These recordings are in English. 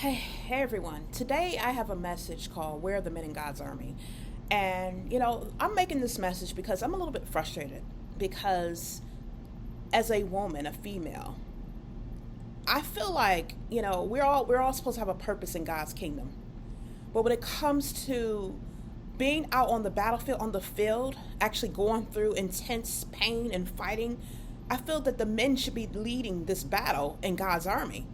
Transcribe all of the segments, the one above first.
Hey everyone. Today I have a message called Where are the Men in God's Army? And I'm making this message because I'm a little bit frustrated because as a woman, a female, I feel like, we're all supposed to have a purpose in God's kingdom. But when it comes to being out on the battlefield, on the field, actually going through intense pain and fighting, I feel that the men should be leading this battle in God's army.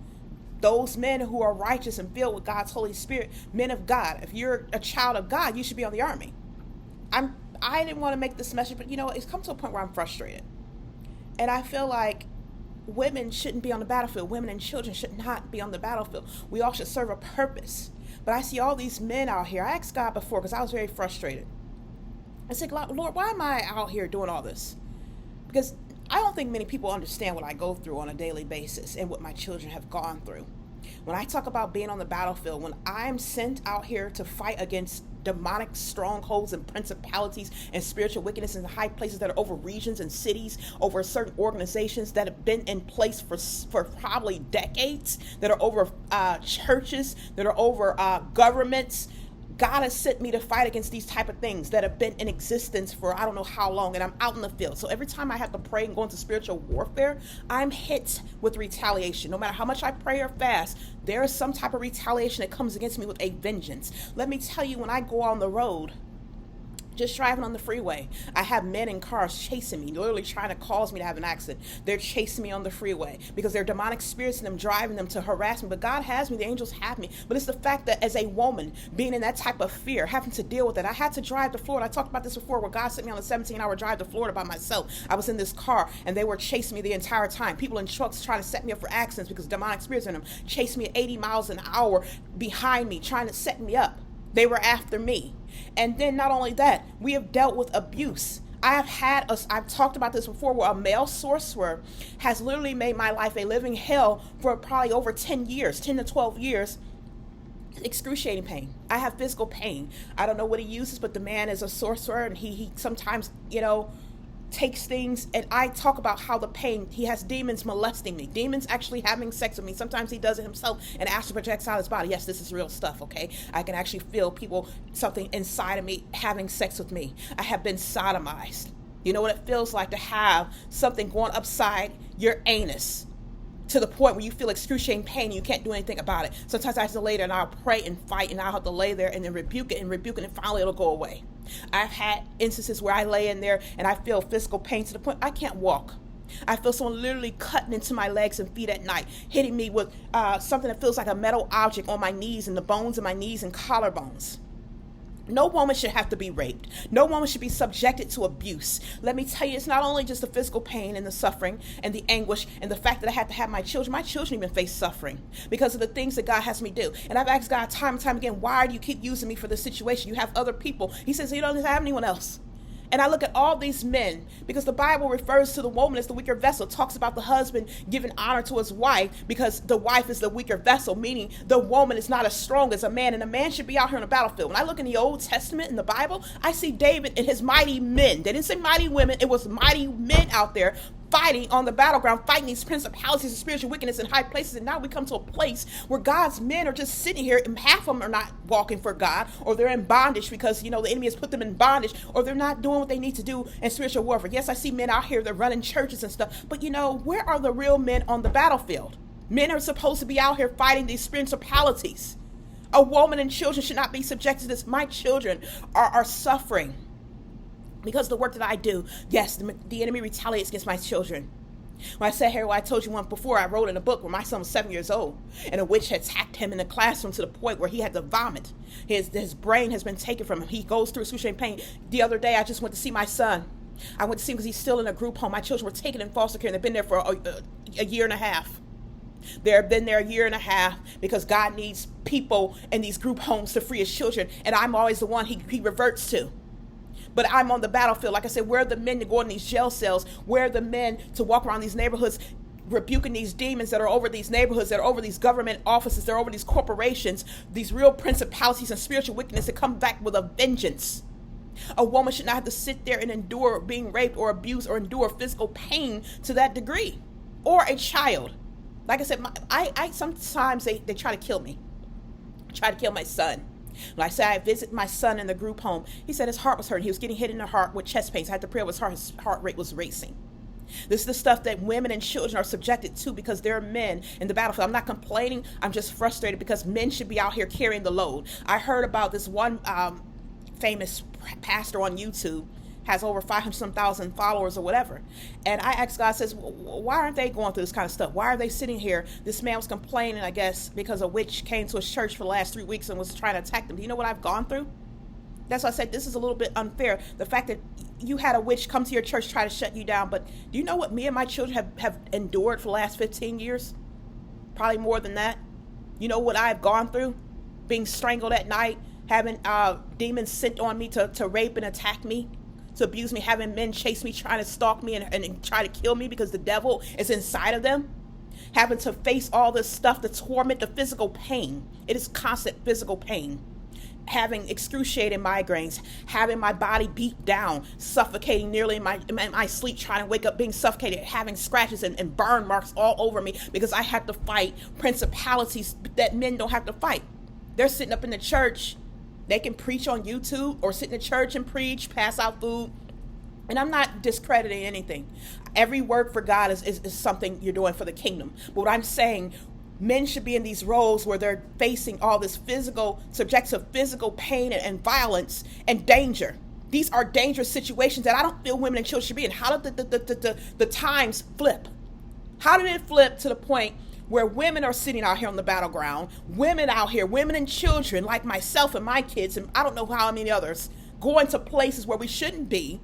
Those men who are righteous and filled with God's Holy Spirit, men of God. If you're a child of God, you should be on the army. I didn't want to make this message, but it's come to a point where I'm frustrated. And I feel like women shouldn't be on the battlefield. Women and children should not be on the battlefield. We all should serve a purpose. But I see all these men out here. I asked God before because I was very frustrated. I said, Lord, why am I out here doing all this? Because I don't think many people understand what I go through on a daily basis and what my children have gone through. When I talk about being on the battlefield, when I'm sent out here to fight against demonic strongholds and principalities and spiritual wickedness in the high places that are over regions and cities, over certain organizations that have been in place for probably decades, that are over churches, that are over governments. God has sent me to fight against these type of things that have been in existence for I don't know how long, and I'm out in the field. So every time I have to pray and go into spiritual warfare, I'm hit with retaliation. No matter how much I pray or fast, there is some type of retaliation that comes against me with a vengeance. Let me tell you, when I go on the road, just driving on the freeway, I have men in cars chasing me, literally trying to cause me to have an accident. They're chasing me on the freeway because there are demonic spirits in them driving them to harass me. But God has me, the angels have me. But it's the fact that as a woman, being in that type of fear, having to deal with it. I had to drive to Florida. I talked about this before, where God sent me on a 17-hour drive to Florida by myself. I was in this car and they were chasing me the entire time. People in trucks trying to set me up for accidents because demonic spirits in them chased me at 80 miles an hour behind me, trying to set me up. They were after me. And then not only that, we have dealt with abuse. I've talked about this before, where a male sorcerer has literally made my life a living hell for probably over 10 years, 10 to 12 years. Excruciating pain. I have physical pain. I don't know what he uses, but the man is a sorcerer, and he sometimes, takes things, and I talk about how the pain, he has demons molesting me, demons actually having sex with me. Sometimes he does it himself and astral projects out his body. Yes, this is real stuff, okay? I can actually feel something inside of me having sex with me. I have been sodomized. You know what it feels like to have something going upside your anus, to the point where you feel excruciating pain and you can't do anything about it. Sometimes I have to lay there and I'll pray and fight, and I'll have to lay there and then rebuke it, and finally it'll go away. I've had instances where I lay in there and I feel physical pain to the point I can't walk. I feel someone literally cutting into my legs and feet at night, hitting me with something that feels like a metal object on my knees and the bones of my knees and collarbones. No woman should have to be raped. No woman should be subjected to abuse. Let me tell you, it's not only just the physical pain and the suffering and the anguish and the fact that I had to have my children. My children even face suffering because of the things that God has me do. And I've asked God time and time again, why do you keep using me for this situation? You have other people. He says, you don't have anyone else. And I look at all these men, because the Bible refers to the woman as the weaker vessel. It talks about the husband giving honor to his wife because the wife is the weaker vessel, meaning the woman is not as strong as a man, and a man should be out here on the battlefield. When I look in the Old Testament in the Bible, I see David and his mighty men. They didn't say mighty women. It was mighty men out there fighting on the battleground, fighting these principalities and spiritual wickedness in high places. And now we come to a place where God's men are just sitting here, and half of them are not walking for God, or they're in bondage because, the enemy has put them in bondage, or they're not doing what they need to do in spiritual warfare. Yes, I see men out here that are running churches and stuff, but where are the real men on the battlefield? Men are supposed to be out here fighting these principalities. A woman and children should not be subjected to this. My children are suffering because of the work that I do. Yes, the enemy retaliates against my children. When I said here, I told you once before, I wrote in a book where my son was 7 years old, and a witch had attacked him in the classroom to the point where he had to vomit. His brain has been taken from him. He goes through excruciating pain. The other day, I just went to see my son. I went to see him because he's still in a group home. My children were taken in foster care, and they've been there for a year and a half. They've been there a year and a half because God needs people in these group homes to free his children, and I'm always the one he reverts to. But I'm on the battlefield. Like I said, where are the men to go in these jail cells? Where are the men to walk around these neighborhoods rebuking these demons that are over these neighborhoods, that are over these government offices, that are over these corporations, these real principalities and spiritual wickedness that come back with a vengeance? A woman should not have to sit there and endure being raped or abused or endure physical pain to that degree. Or a child. Like I said, I sometimes they try to kill me. tried to kill my son. When I said I visit my son in the group home, he said his heart was hurting. He was getting hit in the heart with chest pains. I had to pray over his heart rate was racing. This is the stuff that women and children are subjected to because they're men in the battlefield. I'm not complaining. I'm just frustrated because men should be out here carrying the load. I heard about this one famous pastor on YouTube, has over 500,000 followers or whatever. And I asked God, says, why aren't they going through this kind of stuff? Why are they sitting here? This man was complaining, I guess, because a witch came to his church for the last 3 weeks and was trying to attack them. Do you know what I've gone through? That's why I said this is a little bit unfair. The fact that you had a witch come to your church, try to shut you down. But do you know what me and my children have endured for the last 15 years? Probably more than that. You know what I've gone through? Being strangled at night, having demons sent on me to rape and attack me, to abuse me, having men chase me, trying to stalk me and try to kill me because the devil is inside of them. Having to face all this stuff, the torment, the physical pain. It is constant physical pain. Having excruciating migraines, having my body beat down, suffocating nearly in my sleep, trying to wake up being suffocated, having scratches and burn marks all over me because I have to fight principalities that men don't have to fight. They're sitting up in the church. They can preach on YouTube or sit in the church and preach, pass out food. And I'm not discrediting anything. Every work for God is something you're doing for the kingdom. But what I'm saying, men should be in these roles where they're facing all this subject to physical pain and violence and danger. These are dangerous situations that I don't feel women and children should be in. How did the times flip? How did it flip to the point where women are sitting out here on the battleground, women out here, women and children like myself and my kids, and I don't know how many others, going to places where we shouldn't be,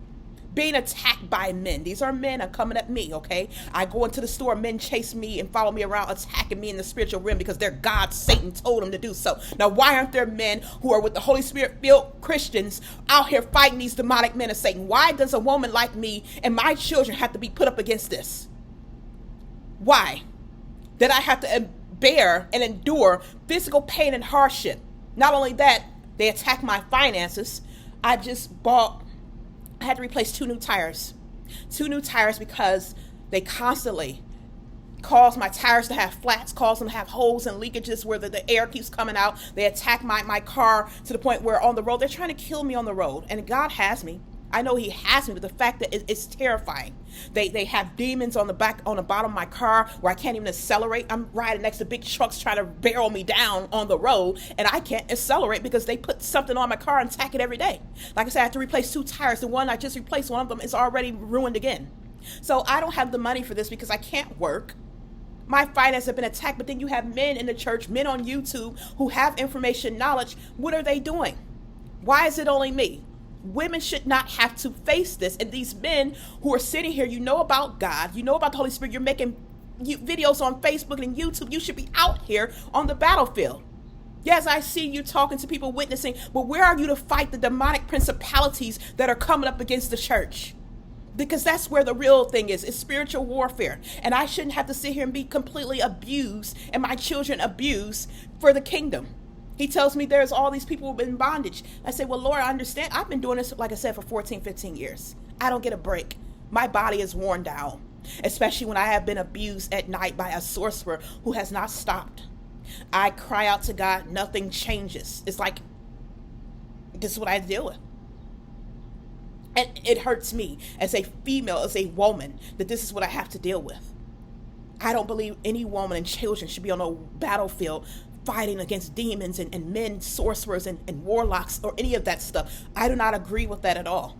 being attacked by men. These are men are coming at me, okay? I go into the store, men chase me and follow me around, attacking me in the spiritual realm because they're God. Satan told them to do so. Now, why aren't there men who are with the Holy Spirit-filled Christians out here fighting these demonic men of Satan? Why does a woman like me and my children have to be put up against this? Why? That I have to bear and endure physical pain and hardship. Not only that, they attack my finances. I had to replace 2 new tires. 2 new tires because they constantly cause my tires to have flats, cause them to have holes and leakages where the air keeps coming out. They attack my car to the point where on the road, they're trying to kill me on the road. And God has me. I know he has me, but the fact that it's terrifying. They have demons on the bottom of my car where I can't even accelerate. I'm riding next to big trucks trying to barrel me down on the road, and I can't accelerate because they put something on my car and attack it every day. Like I said, I have to replace 2 tires. The one I just replaced, one of them is already ruined again. So I don't have the money for this because I can't work. My finances have been attacked, but then you have men in the church, men on YouTube who have information, knowledge. What are they doing? Why is it only me? Women should not have to face this. And these men who are sitting here, you know about God, you know about the Holy Spirit, you're making videos on Facebook and YouTube. You should be out here on the battlefield. Yes, I see you talking to people, witnessing, but where are you to fight the demonic principalities that are coming up against the church? Because that's where the real thing is. It's spiritual warfare. And I shouldn't have to sit here and be completely abused and my children abused for the kingdom. He tells me there's all these people in bondage. I say, well, Lord, I understand. I've been doing this, like I said, for 14, 15 years. I don't get a break. My body is worn down, especially when I have been abused at night by a sorcerer who has not stopped. I cry out to God. Nothing changes. It's like, this is what I deal with. And it hurts me as a female, as a woman, that this is what I have to deal with. I don't believe any woman and children should be on a battlefield fighting against demons and men, sorcerers and warlocks or any of that stuff. I do not agree with that at all.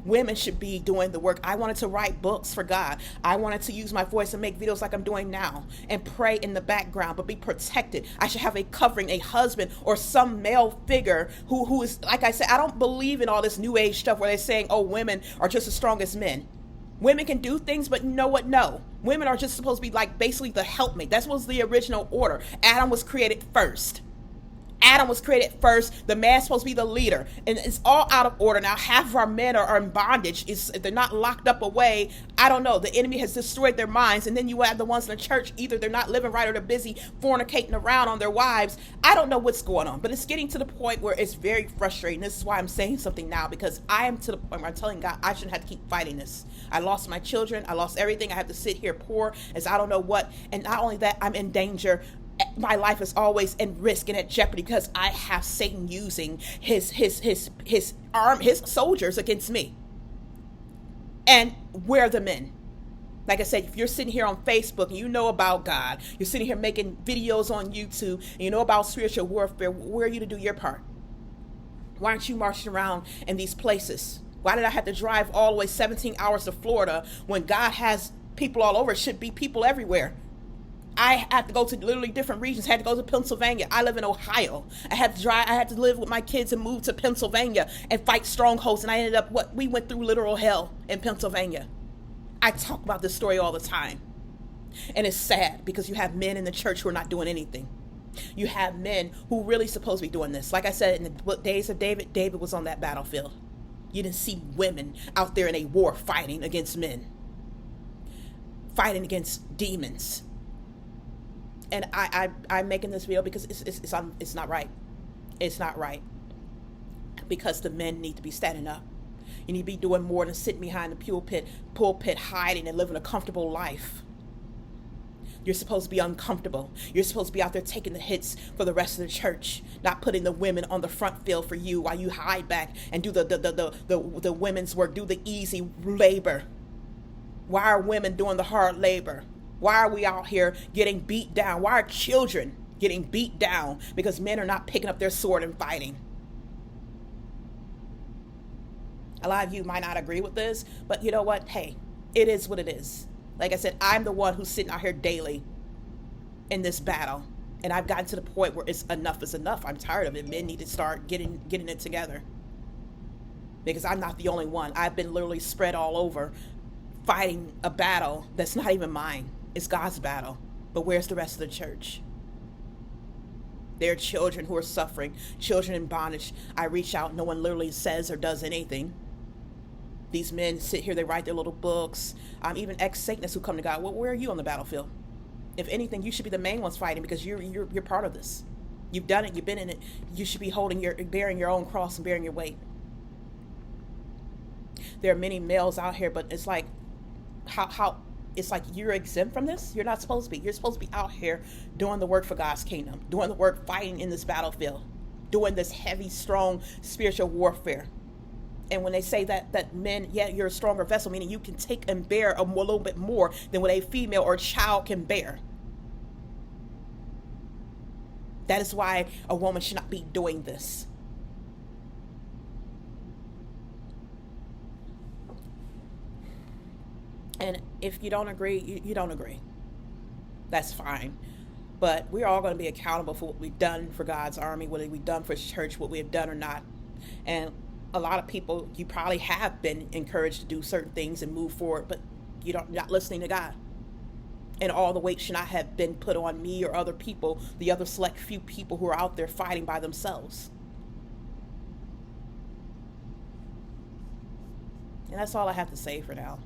Women should be doing the work. I wanted to write books for God. I wanted to use my voice and make videos like I'm doing now and pray in the background, but be protected. I should have a covering, a husband or some male figure who is, like I said, I don't believe in all this new age stuff where they're saying, oh, women are just as strong as men. Women can do things, but you know what? No. Women are just supposed to be like basically the helpmate. That was the original order. Adam was created first. Adam was created first. The man's supposed to be the leader. And it's all out of order. Now, half of our men are in bondage. If they're not locked up away, I don't know. The enemy has destroyed their minds. And then you have the ones in the church. Either they're not living right or they're busy fornicating around on their wives. I don't know what's going on. But it's getting to the point where it's very frustrating. This is why I'm saying something now. Because I am to the point where I'm telling God I shouldn't have to keep fighting this. I lost my children. I lost everything. I have to sit here poor as I don't know what. And not only that, I'm in danger my life is always in risk and at jeopardy because I have Satan using his soldiers against me. And we're the men. Like I said, if you're sitting here on Facebook and you know about God, you're sitting here making videos on YouTube, and you know about spiritual warfare, where are you to do your part? Why aren't you marching around in these places? Why did I have to drive all the way 17 hours to Florida when God has people all over? It should be people everywhere. I had to go to literally different regions. I had to go to Pennsylvania. I live in Ohio. I had to live with my kids and move to Pennsylvania and fight strongholds. And I ended up, we went through literal hell in Pennsylvania. I talk about this story all the time. And it's sad because you have men in the church who are not doing anything. You have men who really supposed to be doing this. Like I said, in the days of David was on that battlefield. You didn't see women out there in a war fighting against men, fighting against demons. And I'm making this video because it's not right. It's not right. Because the men need to be standing up. You need to be doing more than sitting behind the pulpit hiding and living a comfortable life. You're supposed to be uncomfortable. You're supposed to be out there taking the hits for the rest of the church, not putting the women on the front field for you while you hide back and do the women's work, do the easy labor. Why are women doing the hard labor? Why are we out here getting beat down? Why are children getting beat down? Because men are not picking up their sword and fighting. A lot of you might not agree with this, but you know what? Hey, it is what it is. Like I said, I'm the one who's sitting out here daily in this battle. And I've gotten to the point where enough is enough. I'm tired of it. Men need to start getting it together. Because I'm not the only one. I've been literally spread all over fighting a battle that's not even mine. It's God's battle. But where's the rest of the church? There are children who are suffering, children in bondage. I reach out, no one literally says or does anything. These men sit here, they write their little books. Even ex-Satanists who come to God. Well, where are you on the battlefield? If anything, you should be the main ones fighting because you're part of this. You've done it, you've been in it. You should be bearing your own cross and bearing your weight. There are many males out here, but it's like how it's like you're exempt from this. You're not supposed to be. You're supposed to be out here doing the work for God's kingdom, doing the work, fighting in this battlefield, doing this heavy, strong spiritual warfare. And when they say that men, yeah, you're a stronger vessel, meaning you can take and bear a little bit more than what a female or a child can bear. That is why a woman should not be doing this. And if you don't agree, you don't agree. That's fine. But we're all going to be accountable for what we've done for God's army, what we've done for His church, what we have done or not. And a lot of people, you probably have been encouraged to do certain things and move forward, but you're not listening to God. And all the weight should not have been put on me or other people, the other select few people who are out there fighting by themselves. And that's all I have to say for now.